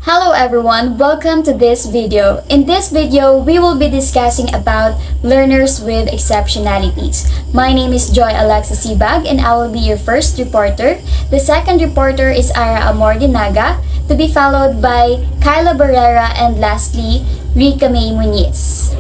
Hello everyone, welcome to this video. In this video, we will be discussing about learners with exceptionalities. My name is Joy Alexa Sibag and I will be your first reporter. The second reporter is Ara Amordinaga, to be followed by Kyla Barrera and lastly, Rica May Muniz.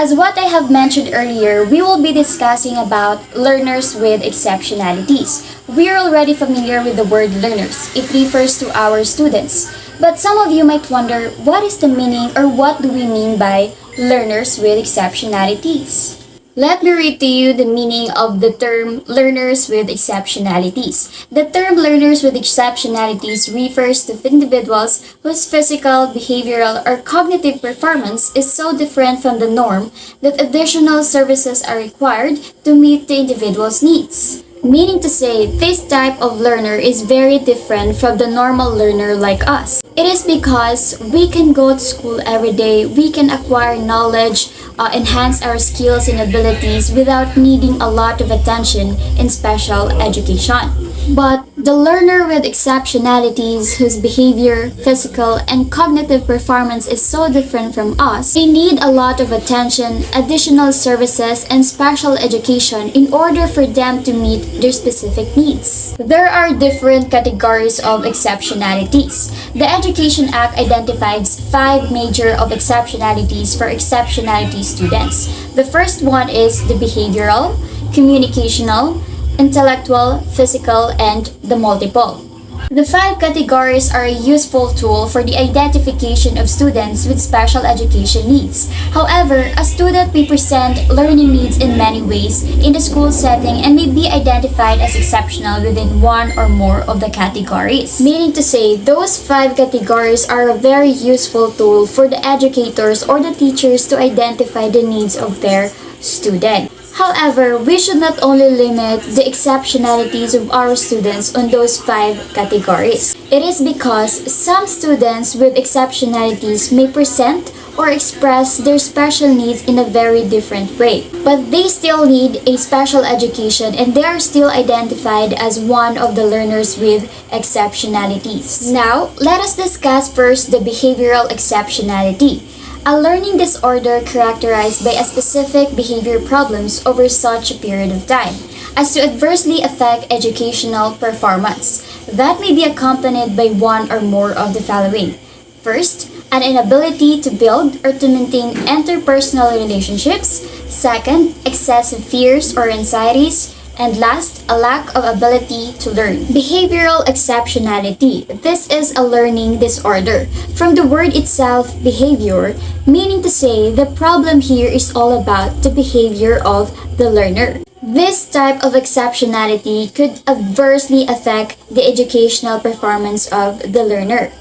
As what I have mentioned earlier, we will be discussing about learners with exceptionalities. We are already familiar with the word learners. It refers to our students. But some of you might wonder, what is the meaning or what do we mean by learners with exceptionalities? Let me read to you the meaning of the term learners with exceptionalities. The term learners with exceptionalities refers to individuals whose physical, behavioral, or cognitive performance is so different from the norm that additional services are required to meet the individual's needs. Meaning to say, this type of learner is very different from the normal learner like us. It is because we can go to school every day, we can acquire knowledge, enhance our skills and abilities without needing a lot of attention in special education. But the learner with exceptionalities whose behavior, physical, and cognitive performance is so different from us, they need a lot of attention, additional services, and special education in order for them to meet their specific needs. There are different categories of exceptionalities. The Education Act identifies 5 major of exceptionalities for exceptionality students. The first one is the behavioral, communicational, intellectual, physical, and the multiple. The 5 categories are a useful tool for the identification of students with special education needs. However, a student may present learning needs in many ways in the school setting and may be identified as exceptional within one or more of the categories. Meaning to say, those 5 categories are a very useful tool for the educators or the teachers to identify the needs of their student. However, we should not only limit the exceptionalities of our students on those 5 categories. It is because some students with exceptionalities may present or express their special needs in a very different way. But they still need a special education and they are still identified as one of the learners with exceptionalities. Now, let us discuss first the behavioral exceptionality. A learning disorder characterized by a specific behavior problems over such a period of time as to adversely affect educational performance. That may be accompanied by one or more of the following. First, an inability to build or to maintain interpersonal relationships. Second, excessive fears or anxieties. And last, a lack of ability to learn. Behavioral exceptionality. This is a learning disorder. From the word itself, behavior, meaning to say the problem here is all about the behavior of the learner. This type of exceptionality could adversely affect the educational performance of the learner.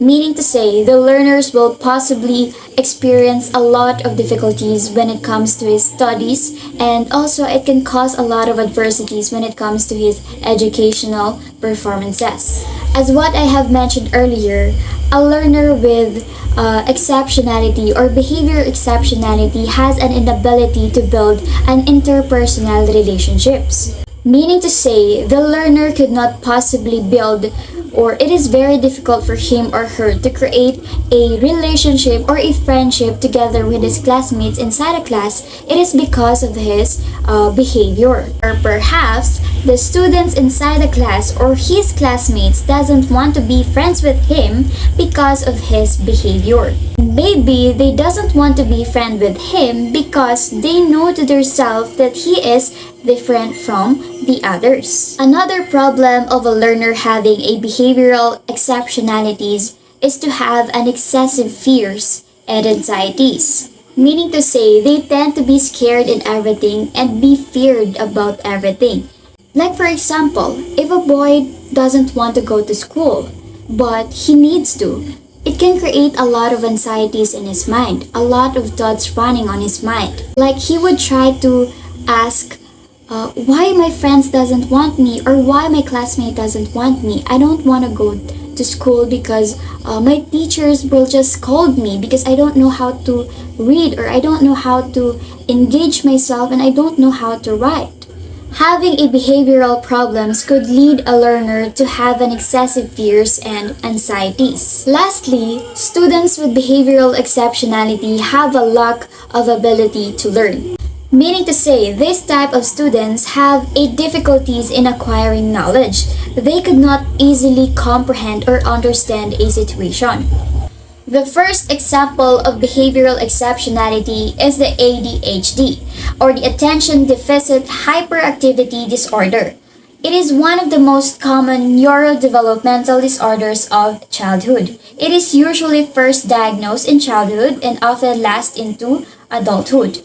Meaning to say, the learners will possibly experience a lot of difficulties when it comes to his studies, and also it can cause a lot of adversities when it comes to his educational performances. As what I have mentioned earlier, a learner with exceptionality or behavior exceptionality has an inability to build an interpersonal relationships. Meaning to say, the learner could not possibly build, or it is very difficult for him or her to create a relationship or a friendship together with his classmates inside a class. It is because of his behavior. Or perhaps the students inside the class or his classmates doesn't want to be friends with him because of his behavior. Maybe they doesn't want to be friends with him because they know to themselves that he is different from the others. Another problem of a learner having a behavioral exceptionalities is to have an excessive fears and anxieties. Meaning to say, they tend to be scared in everything and be feared about everything. Like for example, if a boy doesn't want to go to school, but he needs to, it can create a lot of anxieties in his mind, a lot of thoughts running on his mind. Like he would try to ask, why my friends doesn't want me, or why my classmate doesn't want me. I don't want to go to school because my teachers will just scold me because I don't know how to read, or I don't know how to engage myself, and I don't know how to write. Having a behavioral problems could lead a learner to have an excessive fears and anxieties. Lastly, students with behavioral exceptionality have a lack of ability to learn. Meaning to say, this type of students have a difficulties in acquiring knowledge. They could not easily comprehend or understand a situation. The first example of behavioral exceptionality is the ADHD, or the Attention Deficit Hyperactivity Disorder. It is one of the most common neurodevelopmental disorders of childhood. It is usually first diagnosed in childhood and often lasts into adulthood.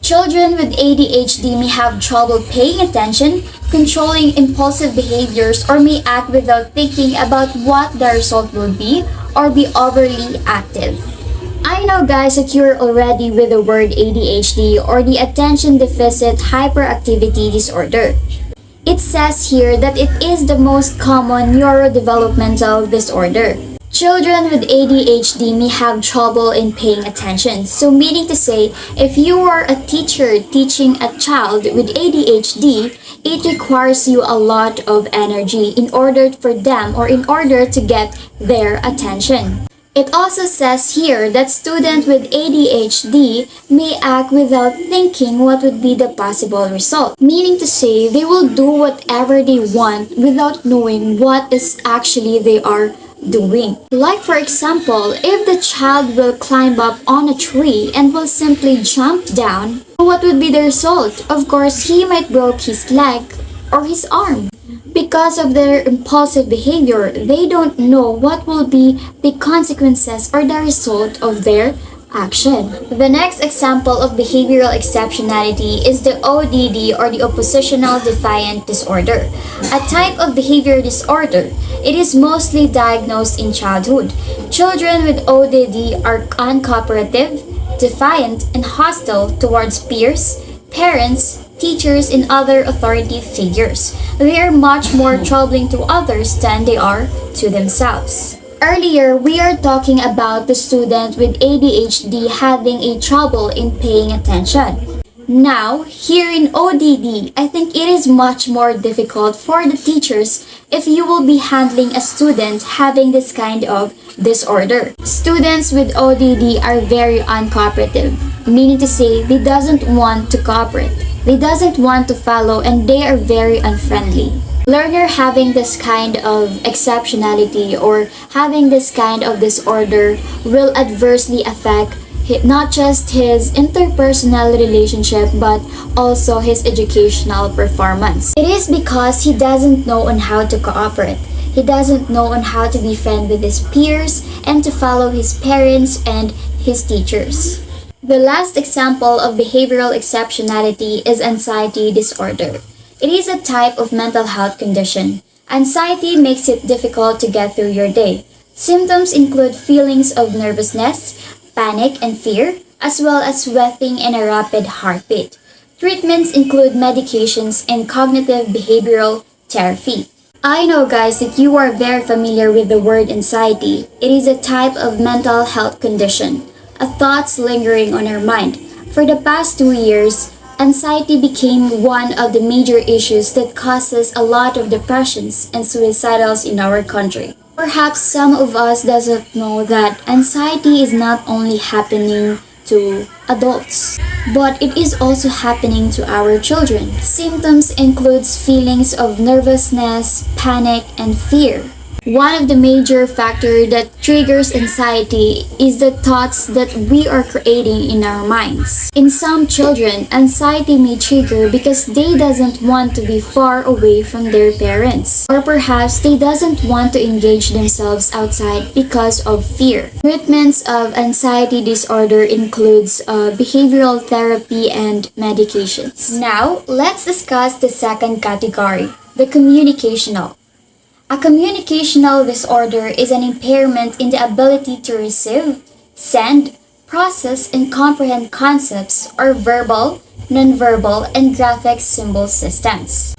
Children with ADHD may have trouble paying attention, controlling impulsive behaviors, or may act without thinking about what the result will be, or be overly active. I know guys that you're already with the word ADHD, or the Attention Deficit Hyperactivity Disorder. It says here that it is the most common neurodevelopmental disorder. Children with ADHD may have trouble in paying attention. So meaning to say, if you are a teacher teaching a child with ADHD, it requires you a lot of energy in order for them or in order to get their attention. It also says here that students with ADHD may act without thinking what would be the possible result. Meaning to say, they will do whatever they want without knowing what is actually they are doing. Like for example, if the child will climb up on a tree and will simply jump down, what would be the result? Of course, he might break his leg or his arm. Because of their impulsive behavior, they don't know what will be the consequences or the result of their action. The next example of behavioral exceptionality is the ODD, or the Oppositional Defiant Disorder, a type of behavior disorder. It is mostly diagnosed in childhood. Children with ODD are uncooperative, defiant, and hostile towards peers, parents, teachers, and other authority figures. They are much more troubling to others than they are to themselves. Earlier, we are talking about the student with ADHD having a trouble in paying attention. Now, here in ODD, I think it is much more difficult for the teachers if you will be handling a student having this kind of disorder. Students with ODD are very uncooperative, meaning to say they doesn't want to cooperate. They doesn't want to follow and they are very unfriendly. Learner having this kind of exceptionality or having this kind of disorder will adversely affect not just his interpersonal relationship but also his educational performance. It is because he doesn't know on how to cooperate. He doesn't know on how to be friend with his peers and to follow his parents and his teachers. The last example of behavioral exceptionality is anxiety disorder. It is a type of mental health condition. Anxiety makes it difficult to get through your day. Symptoms include feelings of nervousness, panic, and fear, as well as sweating and a rapid heartbeat. Treatments include medications and cognitive behavioral therapy. I know guys that you are very familiar with the word anxiety. It is a type of mental health condition, a thoughts lingering on our mind. For the past 2 years, anxiety became one of the major issues that causes a lot of depressions and suicidals in our country. Perhaps some of us doesn't know that anxiety is not only happening to adults, but it is also happening to our children. Symptoms includes feelings of nervousness, panic, and fear. One of the major factors that triggers anxiety is the thoughts that we are creating in our minds. In some children, anxiety may trigger because they doesn't want to be far away from their parents. Or perhaps they doesn't want to engage themselves outside because of fear. Treatments of anxiety disorder includes behavioral therapy and medications. Now, let's discuss the second category, the communicational. A communicational disorder is an impairment in the ability to receive, send, process, and comprehend concepts or verbal, nonverbal, and graphic symbol systems.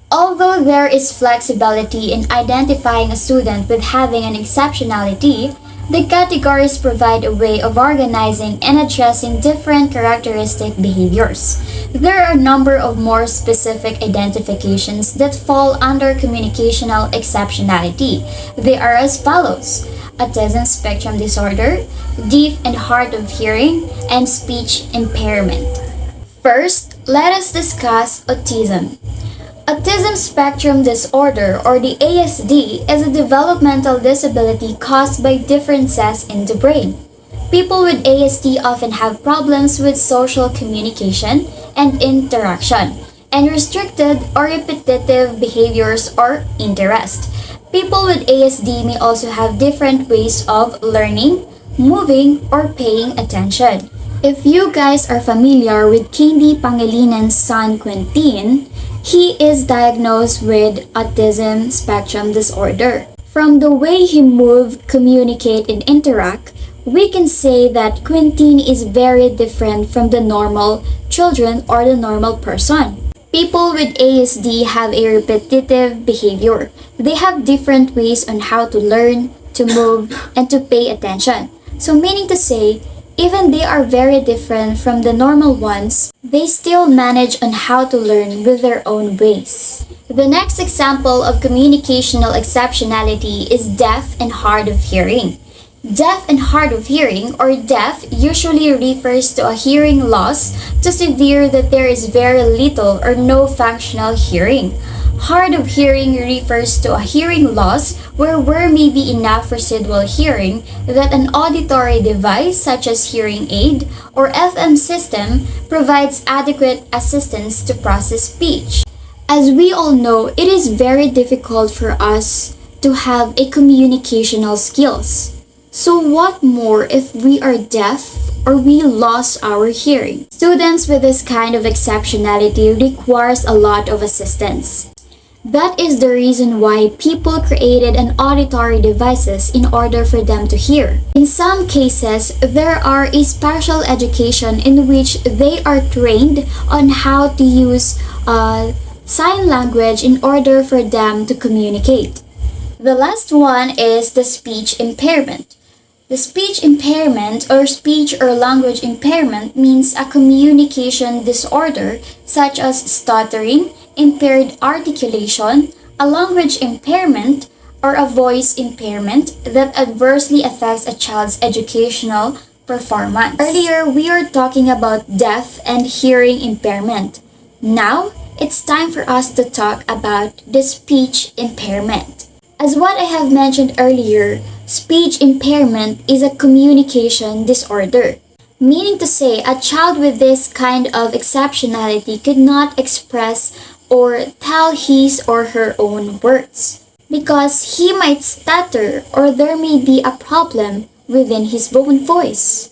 Although there is flexibility in identifying a student with having an exceptionality, the categories provide a way of organizing and addressing different characteristic behaviors. There are a number of more specific identifications that fall under communicational exceptionality. They are as follows: autism spectrum disorder, deaf and hard of hearing, and speech impairment. First, let us discuss autism. Autism spectrum disorder, or the ASD, is a developmental disability caused by differences in the brain. People with ASD often have problems with social communication and interaction, and restricted or repetitive behaviors or interest. People with ASD may also have different ways of learning, moving, or paying attention. If you guys are familiar with Candy Pangalinan's son Quentin, he is diagnosed with autism spectrum disorder. From the way he move, communicate, and interact, we can say that Quentin is very different from the normal children or the normal person. People with ASD have a repetitive behavior. They have different ways on how to learn, to move, and to pay attention. So meaning to say, even they are very different from the normal ones, they still manage on how to learn with their own ways. The next example of communicational exceptionality is deaf and hard of hearing. Deaf and hard of hearing, or deaf, usually refers to a hearing loss to severe that there is very little or no functional hearing. Hard of hearing refers to a hearing loss where may be enough residual hearing that an auditory device such as hearing aid or FM system provides adequate assistance to process speech. As we all know, it is very difficult for us to have a communicational skills. So what more if we are deaf or we lost our hearing? Students with this kind of exceptionality requires a lot of assistance. That is the reason why people created an auditory devices in order for them to hear. In some cases, there are a special education in which they are trained on how to use sign language in order for them to communicate. The last one is the speech impairment. The speech impairment or speech or language impairment means a communication disorder such as stuttering, impaired articulation, a language impairment, or a voice impairment that adversely affects a child's educational performance. Earlier, we were talking about deaf and hearing impairment. Now, it's time for us to talk about the speech impairment. As what I have mentioned earlier, speech impairment is a communication disorder. Meaning to say, a child with this kind of exceptionality could not express or tell his or her own words because he might stutter or there may be a problem within his own voice.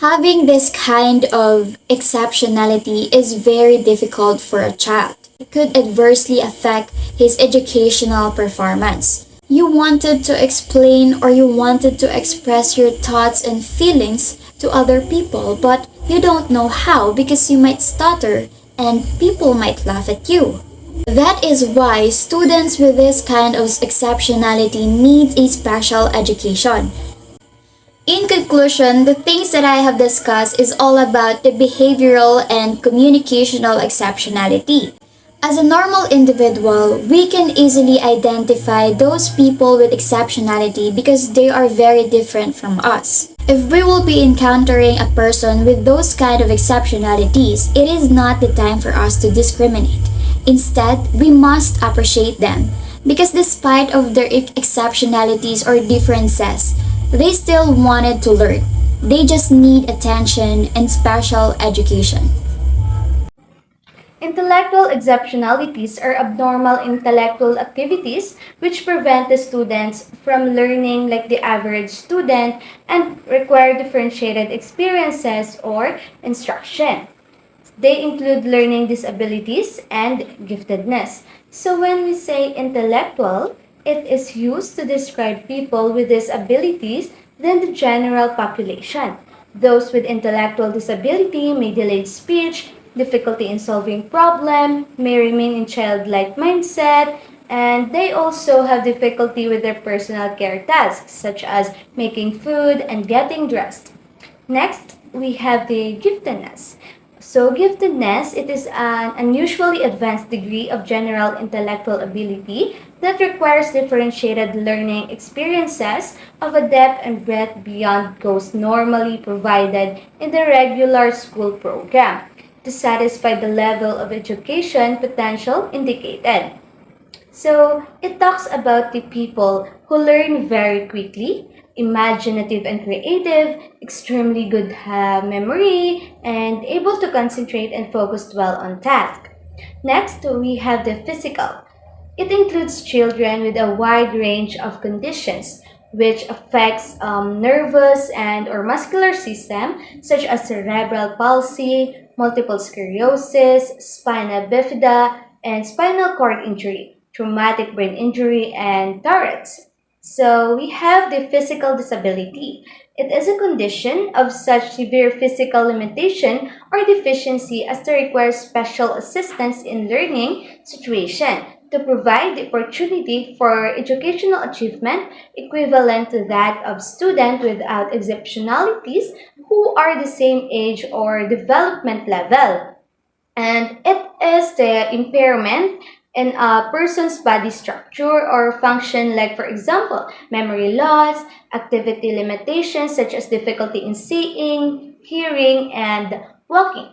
Having this kind of exceptionality is very difficult for a child. It could adversely affect his educational performance. You wanted to explain or you wanted to express your thoughts and feelings to other people, but you don't know how because you might stutter and people might laugh at you. That is why students with this kind of exceptionality need a special education. In conclusion, the things that I have discussed is all about the behavioral and communicational exceptionality. As a normal individual, we can easily identify those people with exceptionality because they are very different from us. If we will be encountering a person with those kind of exceptionalities, it is not the time for us to discriminate. Instead, we must appreciate them because despite of their exceptionalities or differences, they still wanted to learn. They just need attention and special education. Intellectual exceptionalities are abnormal intellectual activities which prevent the students from learning like the average student and require differentiated experiences or instruction. They include learning disabilities and giftedness. So when we say intellectual, it is used to describe people with these abilities than the general population. Those with intellectual disability may delay speech, difficulty in solving problem, may remain in childlike mindset, and they also have difficulty with their personal care tasks such as making food and getting dressed. Next, we have the giftedness. So, giftedness, it is an unusually advanced degree of general intellectual ability that requires differentiated learning experiences of a depth and breadth beyond those normally provided in the regular school program to satisfy the level of education potential indicated. So it talks about the people who learn very quickly, imaginative and creative, extremely good memory, and able to concentrate and focus well on task. Next, we have the physical. It includes children with a wide range of conditions which affects nervous and or muscular system such as cerebral palsy, multiple sclerosis, spina bifida, and spinal cord injury, traumatic brain injury, and Tourette's. So we have the physical disability. It is a condition of such severe physical limitation or deficiency as to require special assistance in learning situation to provide the opportunity for educational achievement equivalent to that of students without exceptionalities who are the same age or development level. And it is the impairment in a person's body structure or function, like, for example, memory loss, activity limitations such as difficulty in seeing, hearing, and walking.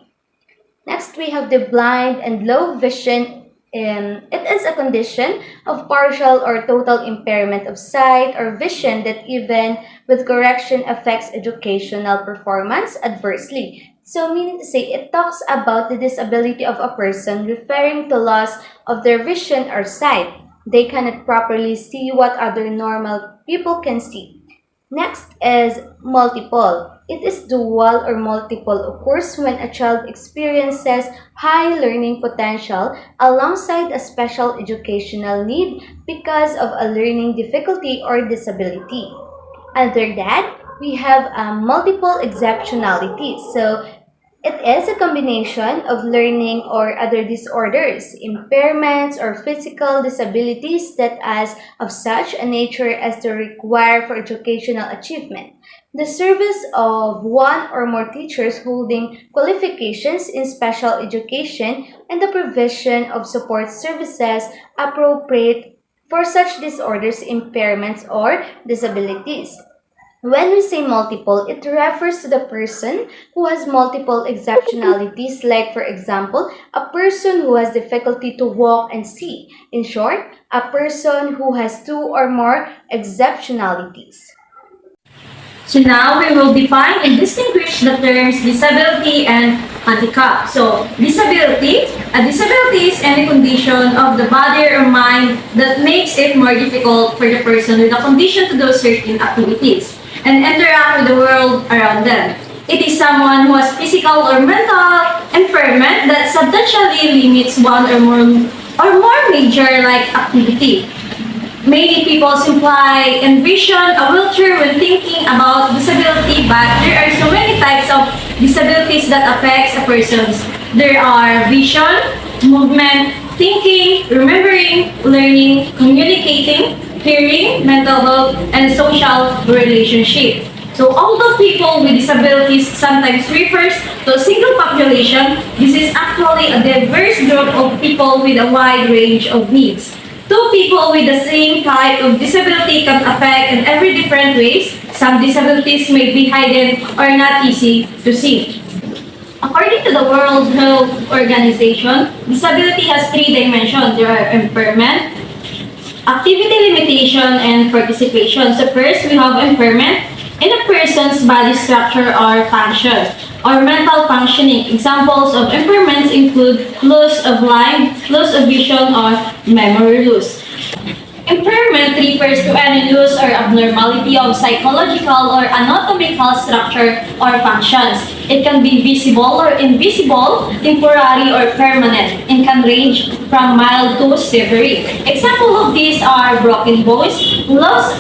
Next, we have the blind and low vision. It is a condition of partial or total impairment of sight or vision that, even with correction, affects educational performance adversely. So, meaning to say, it talks about the disability of a person referring to loss of their vision or sight. They cannot properly see what other normal people can see. Next is multiple. It is dual or multiple occurs when a child experiences high learning potential alongside a special educational need because of a learning difficulty or disability. Under that, we have multiple exceptionalities. So it is a combination of learning or other disorders, impairments, or physical disabilities that as of such a nature as to require for educational achievement. The service of one or more teachers holding qualifications in special education and the provision of support services appropriate for such disorders, impairments, or disabilities. When we say multiple, it refers to the person who has multiple exceptionalities, like, for example, a person who has difficulty to walk and see. In short, a person who has two or more exceptionalities. So now we will define and distinguish the terms disability and handicap. So a disability is any condition of the body or mind that makes it more difficult for the person with a condition to do certain activities and interact with the world around them. It is someone who has physical or mental impairment that substantially limits one or more major like activity. Many people simply envision a wheelchair when thinking about disability, but there are so many types of disabilities that affects a person. There are vision, movement, thinking, remembering, learning, communicating, hearing, mental health, and social relationship. So although people with disabilities sometimes refers to a single population, this is actually a diverse group of people with a wide range of needs. Two people with the same type of disability can affect in every different ways. Some disabilities may be hidden or not easy to see. According to the World Health Organization, disability has three dimensions. There are impairment, activity limitation, and participation. So first, we have impairment in a person's body structure or function, or mental functioning. Examples of impairments include loss of line, loss of vision, or memory loss. Impairment refers to any loss or abnormality of psychological or anatomical structure or functions. It can be visible or invisible, temporary or permanent, and can range from mild to severe. Examples of these are broken bones, loss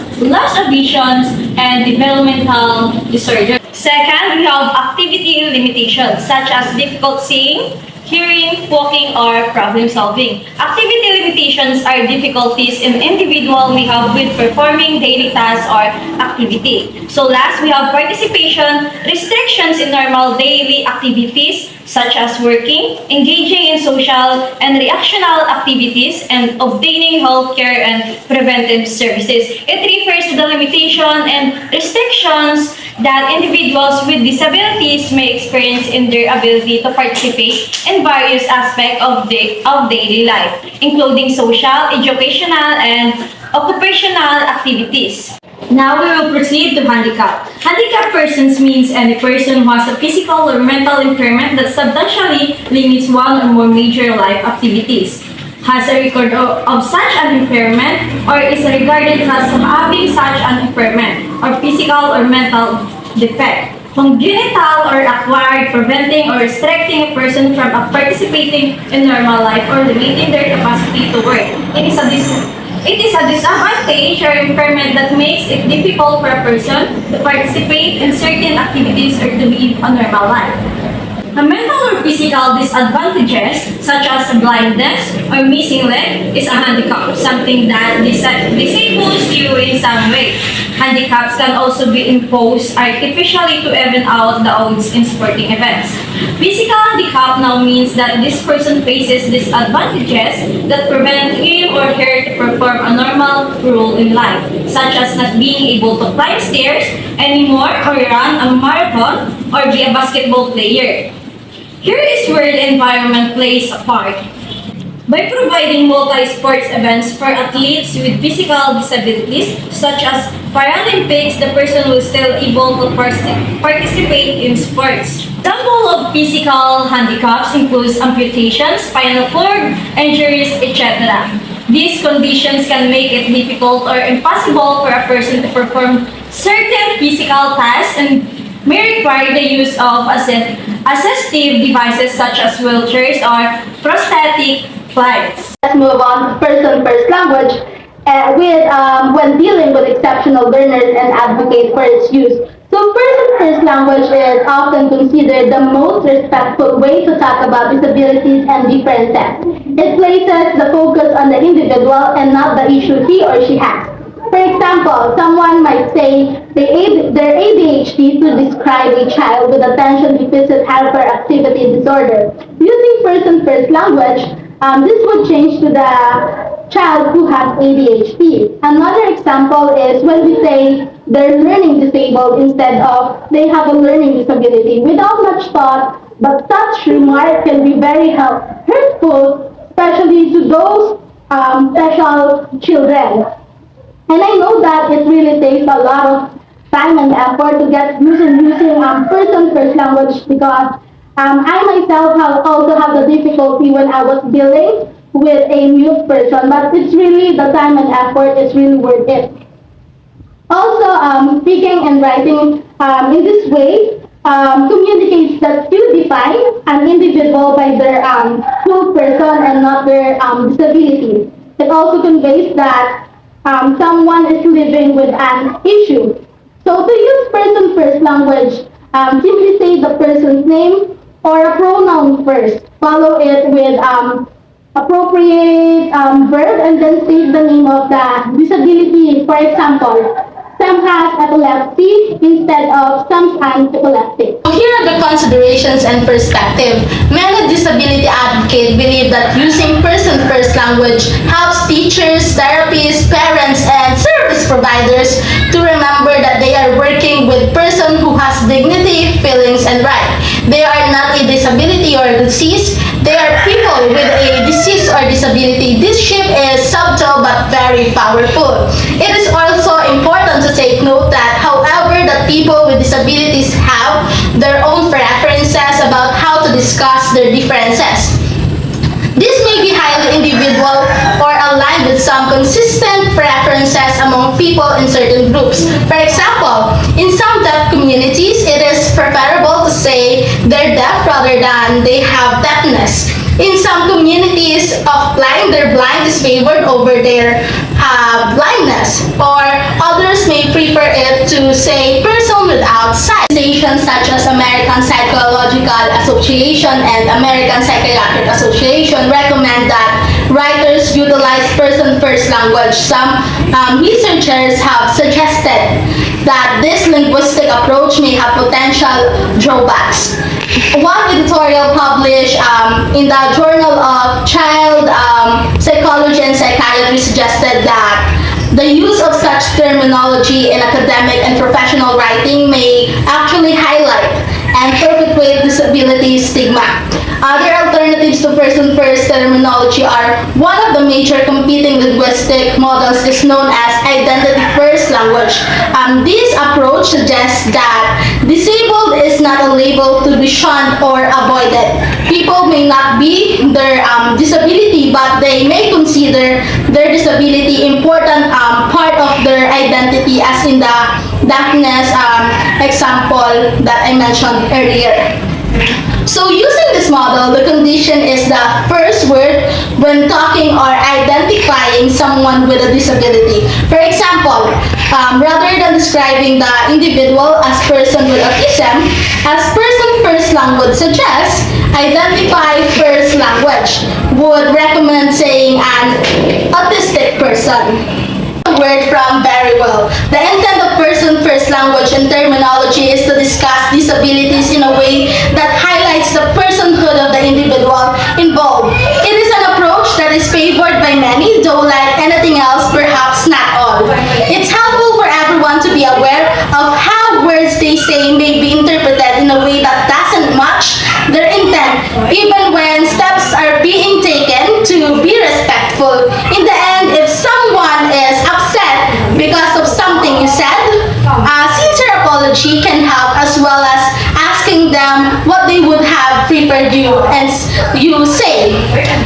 of vision, and developmental disorders. Second, we have activity limitations such as difficult seeing, hearing, walking, or problem solving. Activity limitations are difficulties an individual may have with performing daily tasks or activity. So last, we have participation, restrictions in normal daily activities, such as working, engaging in social and recreational activities, and obtaining healthcare and preventive services. It refers to the limitation and restrictions that individuals with disabilities may experience in their ability to participate in various aspects of daily life, including social, educational, and occupational activities. Now we will proceed to handicap. Handicapped persons means any person who has a physical or mental impairment that substantially limits one or more major life activities, has a record of such an impairment, or is regarded as having such an impairment, or physical or mental defect, congenital or acquired, preventing or restricting a person from participating in normal life or limiting their capacity to work. It is a disadvantage or impairment that makes it difficult for a person to participate in certain activities or to live a normal life. A mental or physical disadvantages, such as blindness or missing leg, is a handicap, something that disables you in some way. Handicaps can also be imposed artificially to even out the odds in sporting events. Physical handicap now means that this person faces disadvantages that prevent him or her to perform a normal role in life, such as not being able to climb stairs anymore or run a marathon or be a basketball player. Here is where the environment plays a part. By providing multi-sports events for athletes with physical disabilities, such as Paralympics, the person will still able to participate in sports. Example of physical handicaps includes amputation, spinal cord injuries, etc. These conditions can make it difficult or impossible for a person to perform certain physical tasks and may require the use of assistive devices such as wheelchairs or prosthetic lights. Let's move on to person-first language when dealing with exceptional learners and advocate for its use. So person-first language is often considered the most respectful way to talk about disabilities and differences. It places the focus on the individual and not the issue he or she has. For example, someone might say their ADHD to describe a child with attention deficit hyperactivity disorder. Using person-first language, this would change to the child who has ADHD. Another example is when we say they're learning disabled instead of they have a learning disability. Without much thought, but such remark can be very hurtful, especially to those special children. And I know that it really takes a lot of time and effort to get using person-first language because I myself also have the difficulty when I was dealing with a mute person, but it's really the time and effort is really worth it. Also, speaking and writing in this way communicates that you define an individual by their full person and not their disability. It also conveys that someone is living with an issue. So to use person-first language, simply say the person's name or a pronoun first. Follow it with appropriate verb and then state the name of the disability. For example, Sam has epilepsy instead of Sam's epileptic. Here are the considerations and perspective. Many disability advocates believe that using person-first language helps teachers, therapists, parents, and service providers to remember that they are working with person who has dignity, feelings, and right. They are not a disability or disease. They are people with a disease or disability. This shift is subtle but very powerful. It is also important to take note that, however, that people with disabilities have their own preferences about how to discuss their differences. This may be highly individual or aligned with some consistent preferences among people in certain groups. For example, in some deaf communities, it is preferable to say they're deaf rather than they have deafness. In some communities of blind, their blind is favored over their blindness, or others may prefer it to say person without sight. Organizations such as American Psychological Association and American Psychiatric Association recommend that writers utilize person-first language. Some researchers have suggested that this linguistic approach may have potential drawbacks. one editorial published in the Journal of Child Psychology and Psychiatry suggested that the use of such terminology in academic and professional writing may actually highlight and perpetuate disability stigma. Other alternatives to person-first terminology are one of the major competing linguistic models is known as identity-first language. This approach suggests that disabled is not a label to be shunned or avoided. People may not be their disability, but they may consider their disability important part of their identity, as in the darkness example that I mentioned earlier. So using this model, the condition is the first word when talking or identifying someone with a disability. For example, rather than describing the individual as person with autism, as person first language suggests, identify first language would recommend saying an autistic person. Word from very well. The intent of person first language and terminology is to discuss disabilities in a way that highlights the personhood of the individual involved. It is an approach that is favored by many, though like anything else, perhaps not all. It's helpful for everyone to be aware of how words they say may be interpreted in a way that doesn't match their intent, even when steps are being taken to be respectful. In the end, if someone is upset because of something you said, a sincere apology can help, as well as asking them what they would have preferred you say.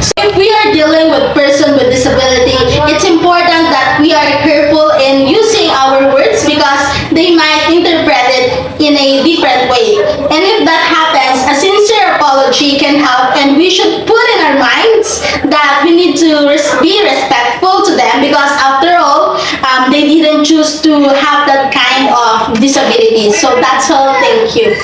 So if we are dealing with person with disability, it's important that we are careful in using our words because they might interpret it in a different way. And if that happens, a sincere apology can help, and we should put in our minds that we need to be respectful to them because after all, they didn't choose to have that kind of disability. So that's all. Thank you.